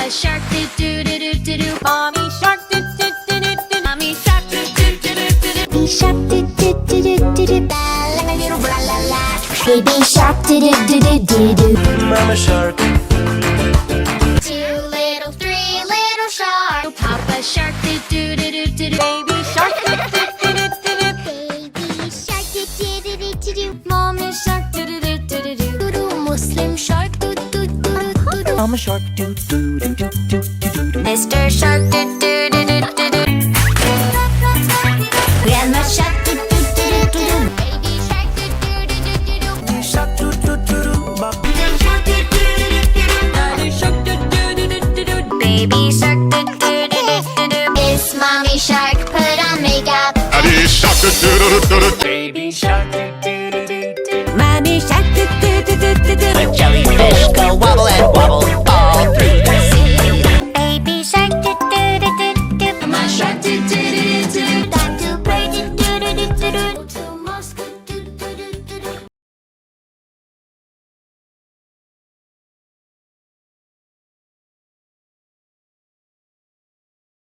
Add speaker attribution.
Speaker 1: Papa shark do do do do do do. Mommy shark do do do do do. Mommy shark do do do do do do. Baby shark do do do do do do. La la la la la la. Baby shark do do do do do do.
Speaker 2: Mama shark.
Speaker 1: 2 little, 3 little shark. Papa shark do do do do do do. Baby shark do do do do do do. Baby shark do do do do do do. Mommy shark do do do do do do. Muslim shark do do do do do.
Speaker 2: Mama shark do do do do do do do.
Speaker 1: Mr. Shark do do do do do do. Grandma Shark do do do do do. Baby Shark do do do do do.
Speaker 2: Daddy shark do do do do.
Speaker 1: Daddy Shark do do do do do. Daddy Shark do do do do do. Baby Shark do do do do do. It's Mommy Shark, put on makeup.
Speaker 3: Daddy shark do do do do do.
Speaker 2: Baby shark do do do do do.
Speaker 1: Mommy Shark do do do do do do.
Speaker 4: The jellyfish go wobble and wobble all through the sea.
Speaker 1: Baby Shark do do do do do. Mama Shark do do